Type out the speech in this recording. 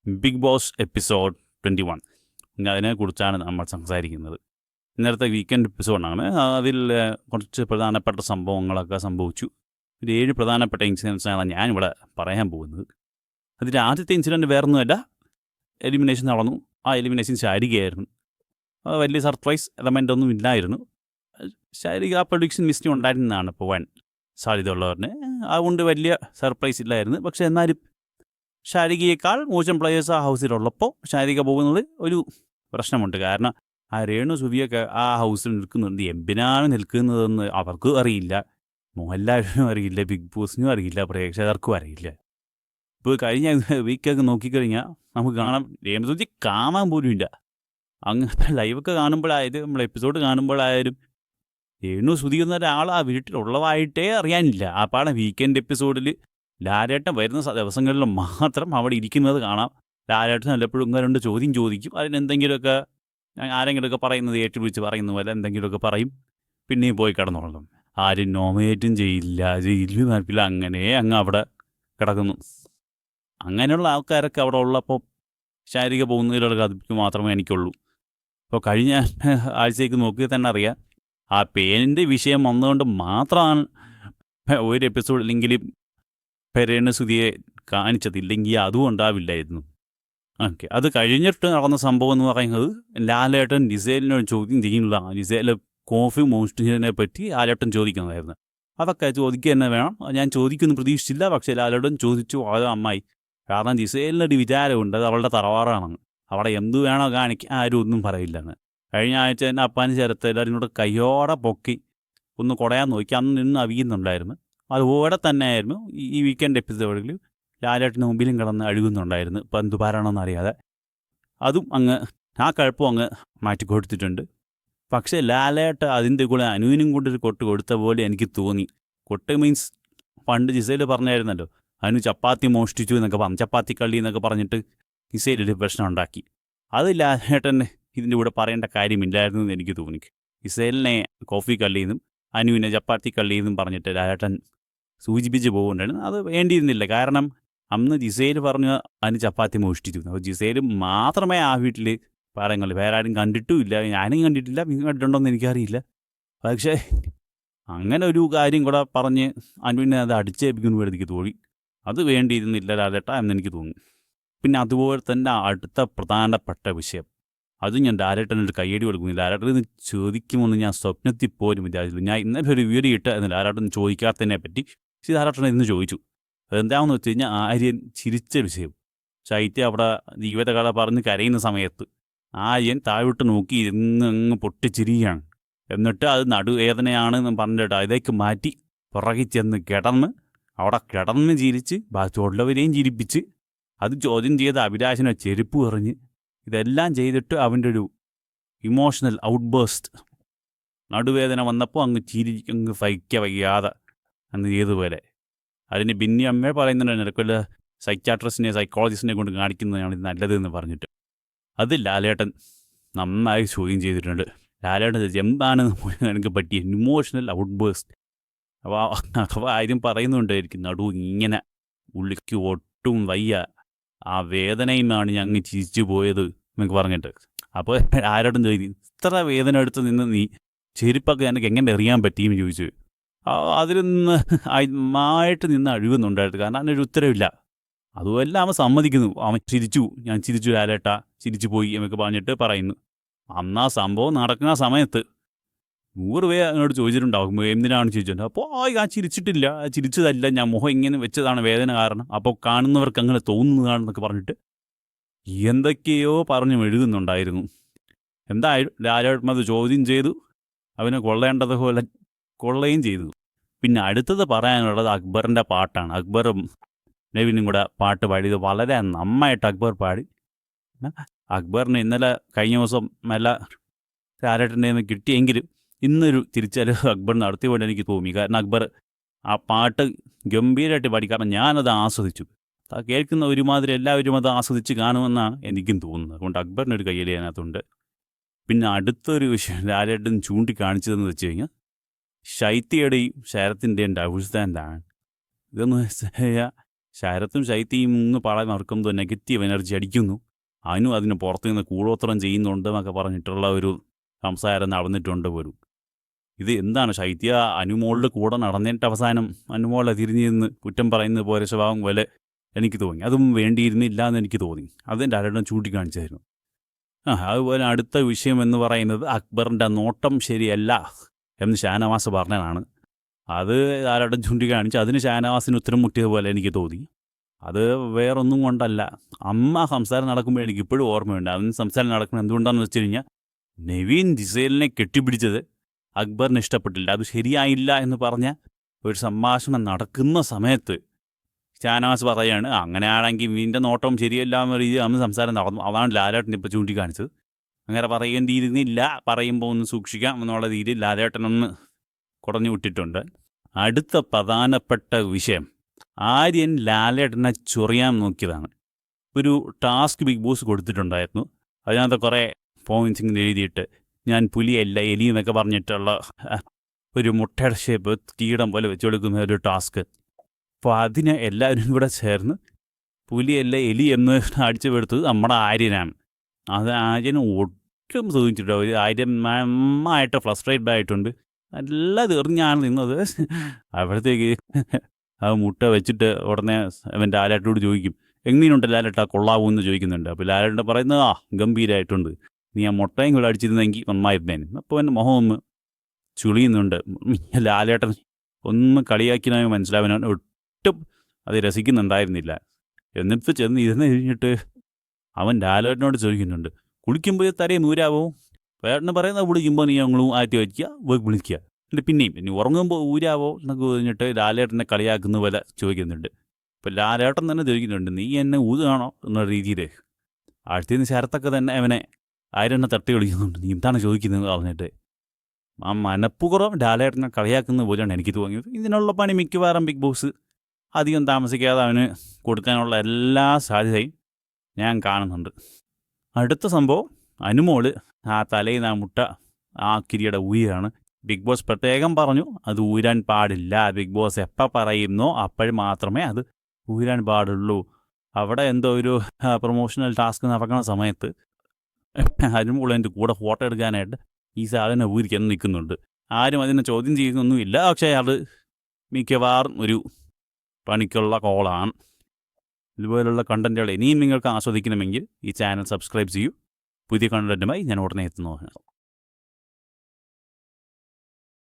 Big boss episode 21. അതിനെക്കുറിച്ചാണ് നമ്മൾ സംസാരിക്കുന്നത്. ഇന്നലത്തെ വീക്കെൻഡ് എപ്പിസോഡാണ്. അതിൽ കുറച്ച് പ്രധാനപ്പെട്ട സംഭവങ്ങളൊക്കെ സംഭവിച്ചു. ഒരു 7 പ്രധാനപ്പെട്ട ഇൻസിഡൻസാണ് ഞാനിവിടെ പറയാൻ പോകുന്നത്. അതിൽ ആദ്യത്തെ ഇൻസിഡൻറ്റ് വേറൊന്നുമല്ല, എലിമിനേഷൻ നടന്നു. ആ എലിമിനേഷൻ ശാരികയായിരുന്നു. വലിയ സർപ്രൈസ് എലമെൻ്റ് ഒന്നും ഇല്ലായിരുന്നു. ശാരിക ആ പ്രൊഡിക്ഷൻ ലിസ്റ്റിൽ ഉണ്ടായിരുന്നതാണ് പോവാൻ സാധ്യതയുള്ളവരിന്. അതുകൊണ്ട് വലിയ സർപ്രൈസ് ഇല്ലായിരുന്നു. പക്ഷേ എന്നാലും ശാരികയേക്കാൾ മോശം പ്ലെയേഴ്സ് ആ ഹൗസിലുള്ളപ്പോൾ ശാരിക പോകുന്നത് ഒരു പ്രശ്നമുണ്ട്. കാരണം ആ രേണു സുധിയൊക്കെ ആ ഹൗസിൽ നിൽക്കുന്നുണ്ട്. എന്തിനാണ് നിൽക്കുന്നതെന്ന് അവർക്കും അറിയില്ല, മോഹൻലാലിനും അറിയില്ല, ബിഗ് ബോസിനും അറിയില്ല, പ്രേക്ഷകർക്കും അറിയില്ല. ഇപ്പോൾ കഴിഞ്ഞ വീക്കൊക്കെ നോക്കിക്കഴിഞ്ഞാൽ നമുക്ക് കാണാം, രേണു സുധി കാണാൻ പോലും ഇല്ല. അങ്ങനത്തെ ലൈവൊക്കെ കാണുമ്പോഴായത് നമ്മൾ എപ്പിസോഡ് കാണുമ്പോഴായാലും രേണു സുധി എന്നൊരാൾ ആ വീട്ടിലുള്ളതായിട്ടേ അറിയാനില്ല. ആ പാടെ വീക്കെൻഡ് എപ്പിസോഡിൽ ലാലേട്ടൻ വരുന്ന ദിവസങ്ങളിൽ മാത്രം അവിടെ ഇരിക്കുന്നത് കാണാം. ലാലേട്ടൻ വല്ലപ്പോഴും 1-2 ചോദ്യം ചോദിക്കും. അതിനെന്തെങ്കിലുമൊക്കെ ആരെങ്കിലുമൊക്കെ പറയുന്നത് ഏറ്റുപിടിച്ച് പറയുന്ന പോലെ എന്തെങ്കിലുമൊക്കെ പറയും. പിന്നെയും പോയി കിടന്നുറങ്ങും. ആരും നോമിനേറ്റും ചെയ്യില്ല, ജയിലും നടപ്പില്ല, അങ്ങനെ അങ്ങ് അവിടെ കിടക്കുന്നു. അങ്ങനെയുള്ള ആൾക്കാരൊക്കെ അവിടെ ഉള്ളപ്പോൾ ശാരീരിക പോകുന്നതിലുള്ള കഥയ്ക്ക് മാത്രമേ എനിക്കുള്ളൂ. ഇപ്പോൾ കഴിഞ്ഞ ആഴ്ചയ്ക്ക് നോക്കി തന്നെ അറിയാം, ആ പേനിൻ്റെ വിഷയം വന്നുകൊണ്ട് മാത്രമാണ് ഒരു എപ്പിസോഡിലെങ്കിലും രേണു സുധിയെ കാണിച്ചതില്ലെങ്കിൽ അതും ഉണ്ടാവില്ലായിരുന്നു. ഓക്കെ, അത് കഴിഞ്ഞിട്ട് നടന്ന സംഭവം എന്ന് പറയുന്നത്, ലാലേട്ടൻ ജിസേലിനോട് ചോദ്യം ചെയ്യുന്നില്ല. ജിസേല് കോഫി മോഷ്ടിച്ചതിനെ പറ്റി ലാലേട്ടൻ ചോദിക്കുന്നതായിരുന്നു. അതൊക്കെ ചോദിക്കുക തന്നെ വേണം. ഞാൻ ചോദിക്കുന്നു പ്രതീക്ഷിച്ചില്ല, പക്ഷേ ലാലേട്ടൻ ചോദിച്ചു. അത് അമ്മായി. കാരണം ജിസേലിനൊരു വിചാരമുണ്ട്, അത് അവളുടെ തറവാറാണെന്ന്. അവിടെ എന്തു വേണോ കാണിക്കാൻ ആരും ഒന്നും പറയില്ലെന്ന്. കഴിഞ്ഞ ആഴ്ച തന്നെ അപ്പാന് ചേർത്ത് എല്ലാവരും കൂടെ കയ്യോടെ പൊക്കി ഒന്ന് കുടയാൻ നോക്കി. അന്ന് നിന്ന് അവിയുന്നുണ്ടായിരുന്നു. അതുപോലെ തന്നെയായിരുന്നു ഈ വീക്കെൻഡ് എപ്പിസോഡിൽ ലാലേട്ടന് മുമ്പിലും കിടന്ന് അഴുകുന്നുണ്ടായിരുന്നു. ഇപ്പം എന്തു പറയണമെന്ന് അറിയാതെ. അതും അങ്ങ് ആ കുഴപ്പം അങ്ങ് മാറ്റി കൊടുത്തിട്ടുണ്ട്. പക്ഷേ ലാലേട്ട അതിൻ്റെ കൂടെ അനുവിനും കൊണ്ടൊരു കൊട്ട് കൊടുത്ത പോലെ എനിക്ക് തോന്നി. കൊട്ട് മീൻസ് പണ്ട് ജിസേൽ പറഞ്ഞായിരുന്നല്ലോ, അനു ചപ്പാത്തി മോഷ്ടിച്ചു എന്നൊക്കെ പറഞ്ഞു, ചപ്പാത്തി കള്ളി എന്നൊക്കെ പറഞ്ഞിട്ട് ജിസേലൊരു പ്രശ്നം ഉണ്ടാക്കി. അത് ലാലേട്ടൻ ഇതിൻ്റെ കൂടെ പറയേണ്ട കാര്യമില്ലായിരുന്നു എന്ന് എനിക്ക് തോന്നി. ജിസേലിനെ കോഫി കള്ളിയെന്നും അനുവിനെ ചപ്പാത്തി കള്ളിയെന്നും പറഞ്ഞിട്ട് ലാലേട്ടൻ സൂചിപ്പിച്ച് പോകുന്നുണ്ടായിരുന്നു. അത് വേണ്ടിയിരുന്നില്ല. കാരണം അന്ന് ജിസേൽ പറഞ്ഞു അതിന് ചപ്പാത്തി മോഷ്ടിച്ചു. അപ്പോൾ ജിസേൽ മാത്രമേ ആ വീട്ടിൽ പറയുന്നുള്ളൂ, വേറെ ആരും കണ്ടിട്ടുമില്ല. ഞാനും കണ്ടിട്ടില്ല, നിങ്ങൾ കണ്ടിട്ടുണ്ടോയെന്ന് എനിക്കറിയില്ല. പക്ഷേ അങ്ങനെ ഒരു കാര്യം കൂടെ പറഞ്ഞ് അനുവിനെ അത് അടിച്ചേൽപ്പിക്കുന്ന എനിക്ക് തോന്നി. അത് വേണ്ടിയിരുന്നില്ല ലാലേട്ട എന്നെനിക്ക് തോന്നി. പിന്നെ അതുപോലെ തന്നെ അടുത്ത പ്രധാനപ്പെട്ട വിഷയം, അത് ഞാൻ ലാലേട്ടനൊരു കയ്യടി കൊടുക്കുന്നു. ലാലേട്ടൻ ചോദിക്കുമെന്ന് ഞാൻ സ്വപ്നത്തിൽ പോലും വിചാരിച്ചില്ല. ഞാൻ ഇന്നലെ ഒരു വീഡിയോ ഇട്ട് എന്ന് ലാലേട്ടൻ ചോദിക്കാത്തതിനെ പറ്റി ലാലേട്ടൻ ഇന്ന് ചോദിച്ചു. അതെന്താണെന്ന് വെച്ച് കഴിഞ്ഞാൽ ആര്യൻ ചിരിച്ച വിഷയം. ശൈത്യ അവിടെ ജീവിതകഥ പറഞ്ഞ് കരയുന്ന സമയത്ത് ആര്യൻ താഴോട്ട് നോക്കി ഇരുന്ന് അങ്ങ് പൊട്ടിച്ചിരിക്കുകയാണ്. എന്നിട്ട് അത് നടുവേദനയാണെന്ന് പറഞ്ഞിട്ട് അതിലേക്ക് മാറ്റി പുറകിൽ ചെന്ന് കിടന്ന് അവിടെ കിടന്ന് ചിരിച്ച് ബാക്കിയുള്ളവരെയും ചിരിപ്പിച്ച് അത് ചോദ്യം ചെയ്ത് അഭിലാഷിനെ ചെരുപ്പ് എറിഞ്ഞ് ഇതെല്ലാം ചെയ്തിട്ട് അവൻ്റെ ഒരു ഇമോഷണൽ ഔട്ട്ബേസ്റ്റ്, നടുവേദന വന്നപ്പോൾ അങ്ങ് ചിരി അങ്ങ് സഹിക്കാൻ വയ്യാതെ അന്ന് ചെയ്തതുപോലെ. അതിന് ബിന്നി അമ്മയെ പറയുന്നുണ്ട്, നിനക്കൊല്ല സൈക്യാട്രിസ്റ്റിനെ സൈക്കോളജിസ്റ്റിനെ കൊണ്ട് കാണിക്കുന്നതാണ് ഇത് നല്ലതെന്ന് പറഞ്ഞിട്ട്. അത് ലാലേട്ടൻ നന്നായി ചോദ്യം ചെയ്തിട്ടുണ്ട്. ലാലേട്ടൻ എന്താണ് എനിക്ക് പറ്റിയ ഇമോഷണൽ ഔട്ട്ബേസ്റ്റ്. അപ്പോൾ ആരും പറയുന്നുണ്ടായിരിക്കും, നടു ഇങ്ങനെ ഉള്ളിക്ക് ഒട്ടും വയ്യ, ആ വേദനയുമാണ് ഞങ്ങൾ ചിരിച്ചു പോയത് എന്നൊക്കെ പറഞ്ഞിട്ട്. അപ്പോൾ ആരോടും ചോദിക്കും, ഇത്ര വേദന എടുത്ത് നിന്ന് നീ ചെരുപ്പൊക്കെ എനിക്ക് എങ്ങനെ എറിയാൻ പറ്റിയെന്ന് ചോദിച്ചു. അതിൽ നിന്ന് ആയിട്ട് നിന്ന് അഴുകുന്നുണ്ടായിരുന്നു. കാരണം അതിനൊരു ഉത്തരവില്ല. അതുമെല്ലാം അവൻ സമ്മതിക്കുന്നു. അവൻ ചിരിച്ചു, ഞാൻ ചിരിച്ചു ലാലേട്ട, ചിരിച്ചു പോയി എന്നൊക്കെ പറഞ്ഞിട്ട് പറയുന്നു. അന്ന് ആ സംഭവം നടക്കുന്ന സമയത്ത് 100 പേര് എന്നോട് ചോദിച്ചിട്ടുണ്ടാകും എന്തിനാണ് ചോദിച്ചിട്ടുണ്ട്. അപ്പോൾ ഞാൻ ചിരിച്ചിട്ടില്ല, ചിരിച്ചതല്ല, ഞാൻ മുഖം ഇങ്ങനെ വെച്ചതാണ് വേദന കാരണം, അപ്പോൾ കാണുന്നവർക്ക് അങ്ങനെ തോന്നുന്നതാണെന്നൊക്കെ പറഞ്ഞിട്ട് എന്തൊക്കെയോ പറഞ്ഞ് എഴുതുന്നുണ്ടായിരുന്നു. എന്തായാലും ലാലേട്ടൻ അത് ചോദ്യം ചെയ്തു, അവന് കൊള്ളേണ്ടതുപോലെ കൊള്ളുകയും ചെയ്തു. പിന്നെ അടുത്തത് പറയാനുള്ളത് അക്ബറിൻ്റെ പാട്ടാണ്. അക്ബറും നവീനും കൂടെ പാട്ട് പാടിയത് വളരെ നന്നായിട്ട് അക്ബർ പാടി. അക്ബറിന് ഇന്നലെ കഴിഞ്ഞ ദിവസം ലാലേട്ടൻ്റെ നിന്ന് കിട്ടിയെങ്കിലും ഇന്നൊരു തിരിച്ചറിവ് അക്ബർ നടത്തിയപോലെ എനിക്ക് തോന്നി. കാരണം അക്ബർ ആ പാട്ട് ഗംഭീരമായിട്ട് പാടി. കാരണം ഞാനത് ആസ്വദിച്ചു. കേൾക്കുന്ന ഒരുമാതിരി എല്ലാവരും അത് ആസ്വദിച്ച് കാണുമെന്നാണ് എനിക്കും തോന്നുന്നത്. അതുകൊണ്ട് അക്ബറിനൊരു കയ്യടി അതിനകത്തുണ്ട്. പിന്നെ അടുത്തൊരു വിഷയം ലാലേട്ടൻ ചൂണ്ടിക്കാണിച്ചതെന്ന് വെച്ച് കഴിഞ്ഞാൽ ശൈത്യയുടെയും ശരത്തിൻ്റെയും ഡബിൾ സ്റ്റാൻഡാണ്. ഇതെന്ന് വെച്ച് കഴിഞ്ഞാൽ ശരത്തും ശൈത്യയും ഇന്ന് പാളെ മറക്കുമ്പോൾ നെഗറ്റീവ് എനർജി അടിക്കുന്നു, അതിന് പുറത്തു നിന്ന് കൂടോത്രം ചെയ്യുന്നുണ്ട് എന്നൊക്കെ പറഞ്ഞിട്ടുള്ള ഒരു സംസാരം നടന്നിട്ടുണ്ട് പോലും. ഇത് എന്താണ് ശൈത്യ അനുമോളുടെ കൂടെ നടന്നിട്ട് അവസാനം അനുമോളെ തിരിഞ്ഞു നിന്ന് കുറ്റം പറയുന്ന പോലെ സ്വഭാവം പോലെ എനിക്ക് തോന്നി. അതും വേണ്ടിയിരുന്നില്ല എന്ന് എനിക്ക് തോന്നി. അതെൻ്റെ ആരോടും ചൂണ്ടിക്കാണിച്ചായിരുന്നു. അതുപോലെ അടുത്ത വിഷയം എന്ന് പറയുന്നത് അക്ബറിൻ്റെ നോട്ടം ശരിയല്ല എന്ന് ഷാനവാസ് പറഞ്ഞതാണ്. അത് ആരോടും ചൂണ്ടിക്കാണിച്ച് അതിന് ഷാനവാസിന് ഉത്തരം മുട്ടിയതുപോലെ എനിക്ക് തോന്നി. അത് വേറൊന്നും കൊണ്ടല്ല, അമ്മ സംസാരം നടക്കുമ്പോൾ എനിക്ക് ഇപ്പോഴും ഓർമ്മയുണ്ട്. അതിന് സംസാരം നടക്കുന്നത് എന്തുകൊണ്ടാണെന്ന് വെച്ച് കഴിഞ്ഞാൽ നവീൻ ജിസേലിനെ കെട്ടിപ്പിടിച്ചത് അക്ബറിന് ഇഷ്ടപ്പെട്ടില്ല, അത് ശരിയായില്ല എന്ന് പറഞ്ഞ ഒരു സംഭാഷണം നടക്കുന്ന സമയത്ത് ഷാനവാസ് പറയുകയാണ് അങ്ങനെയാണെങ്കിൽ വീൻ്റെ നോട്ടം ശരിയല്ല എന്ന രീതിയിൽ അന്ന് സംസാരം നടന്നു. അതാണ് ലാലേട്ടൻ ഇപ്പോൾ ചൂണ്ടിക്കാണിച്ചത്. അങ്ങനെ പറയേണ്ടിയിരുന്നില്ല, പറയുമ്പോൾ ഒന്ന് സൂക്ഷിക്കാം എന്നുള്ള രീതിയിൽ ലാലേട്ടനൊന്ന് കുറഞ്ഞു വിട്ടിട്ടുണ്ട്. അടുത്ത പ്രധാനപ്പെട്ട വിഷയം, ആര്യൻ ലാലേട്ടനെ ചൊറിയാൻ നോക്കിയതാണ്. ഒരു ടാസ്ക് ബിഗ് ബോസ് കൊടുത്തിട്ടുണ്ടായിരുന്നു. അതിനകത്ത് കുറേ പോയിൻറ്റ്സ് ഇങ്ങനെ എഴുതിയിട്ട് ഞാൻ പുലിയല്ല എലി എന്നൊക്കെ പറഞ്ഞിട്ടുള്ള ഒരു മുട്ടയുടെ ഷേപ്പ് കീടം പോലെ വെച്ച് കൊടുക്കുന്ന ഒരു ടാസ്ക്. അപ്പോൾ അതിന് എല്ലാവരും കൂടെ ചേർന്ന് പുലിയല്ല എലി എന്ന് അടിച്ചു പെടുത്തത് നമ്മുടെ ആര്യനാണ്. അത് ആര്യന് ഒട്ടും തോന്നിച്ചിട്ടോ, ഒരു ആര്യൻ നന്നായിട്ട് ഫ്രസ്ട്രേറ്റഡ് ആയിട്ടുണ്ട്. നല്ല തീർഞ്ഞാണ് നിന്നത്. അപ്പോഴത്തേക്ക് ആ മുട്ട വെച്ചിട്ട് ഉടനെ അവൻ ലാലേട്ടനോട് ചോദിക്കും എങ്ങനെയുണ്ട് ലാലേട്ടാ, കൊള്ളാവൂന്ന് ചോദിക്കുന്നുണ്ട്. അപ്പോൾ ലാലേട്ടൻ പറയുന്നത് ഗംഭീരമായിട്ടുണ്ട്, നീ ആ മുട്ടയും കൂടെ അടിച്ചിരുന്നെങ്കിൽ നന്നായിരുന്നേന്. അപ്പോൾ എൻ്റെ മുഖം ഒന്ന് ചുളിയുന്നുണ്ട്. ലാലേട്ടൻ ഒന്ന് കളിയാക്കിനായി മനസ്സിലാവാൻ ഒട്ടും അത് രസിക്കുന്നുണ്ടായിരുന്നില്ല. എന്നിട്ട് ചെന്ന് ഇരുന്ന് കഴിഞ്ഞിട്ട് അവൻ ലാലേട്ടനോട് ചോദിക്കുന്നുണ്ട് കുളിക്കുമ്പോൾ തരയും ഊരാവോ? വേട്ടന് പറയുന്നത് വിളിക്കുമ്പോൾ നീ ഞങ്ങളും ആറ്റി വയ്ക്കുക വിളിക്കുക, എന്നിട്ട് പിന്നെയും ഇനി ഉറങ്ങുമ്പോൾ ഊരാവോ എന്നൊക്കെ കഴിഞ്ഞിട്ട് ലാലേട്ടനെ കളിയാക്കുന്ന പോലെ ചോദിക്കുന്നുണ്ട്. അപ്പോൾ ലാലേട്ടൻ തന്നെ ചോദിക്കുന്നുണ്ട് നീ എന്നെ ഊതുകയാണോ എന്ന രീതിയിൽ. അടുത്തതിന് ശരത്തൊക്കെ തന്നെ അവനെ ആര്യനെ തട്ടി വിളിക്കുന്നുണ്ട്, നീ എന്താണ് ചോദിക്കുന്നത് പറഞ്ഞിട്ട്. ആ മനപ്പുറം ലാലേട്ടനെ കളിയാക്കുന്ന പോലെയാണ് എനിക്ക് തോന്നിയത്. ഇതിനുള്ള പണി മിക്കവാറും ബിഗ് ബോസ് അധികം താമസിക്കാതെ അവന് കൊടുക്കാനുള്ള എല്ലാ സാധ്യതയും ഞാൻ കാണുന്നുണ്ട്. അടുത്ത സംഭവം, അനുമോള് ആ തലയിൽ നിന്ന് ആ മുട്ട ആ കിരീട ഊരിയാണ്. ബിഗ് ബോസ് പ്രത്യേകം പറഞ്ഞു അത് ഊരാൻ പാടില്ല. ബിഗ് ബോസ് എപ്പോൾ പറയുന്നോ അപ്പോഴും മാത്രമേ അത് ഊരാൻ പാടുള്ളൂ. അവിടെ എന്തോ ഒരു പ്രൊമോഷണൽ ടാസ്ക് നടക്കുന്ന സമയത്ത് അനുമോൾ എൻ്റെ കൂടെ ഫോട്ടോ എടുക്കാനായിട്ട് ഈ സാധനം ഊരിക്കാൻ നിൽക്കുന്നുണ്ട്. ആരും അതിനെ ചോദ്യം ചെയ്യുന്നൊന്നുമില്ല. പക്ഷേ അത് മിക്കവാറും ഒരു പണിക്കുള്ള കോളാണ്. ഇതുപോലുള്ള കണ്ടൻറ്റുകൾ ഇനിയും നിങ്ങൾക്ക് ആസ്വദിക്കണമെങ്കിൽ ഈ ചാനൽ സബ്സ്ക്രൈബ് ചെയ്യൂ. പുതിയ കണ്ടൻറ്റുമായി ഞാൻ ഉടനെ എത്തുന്നു.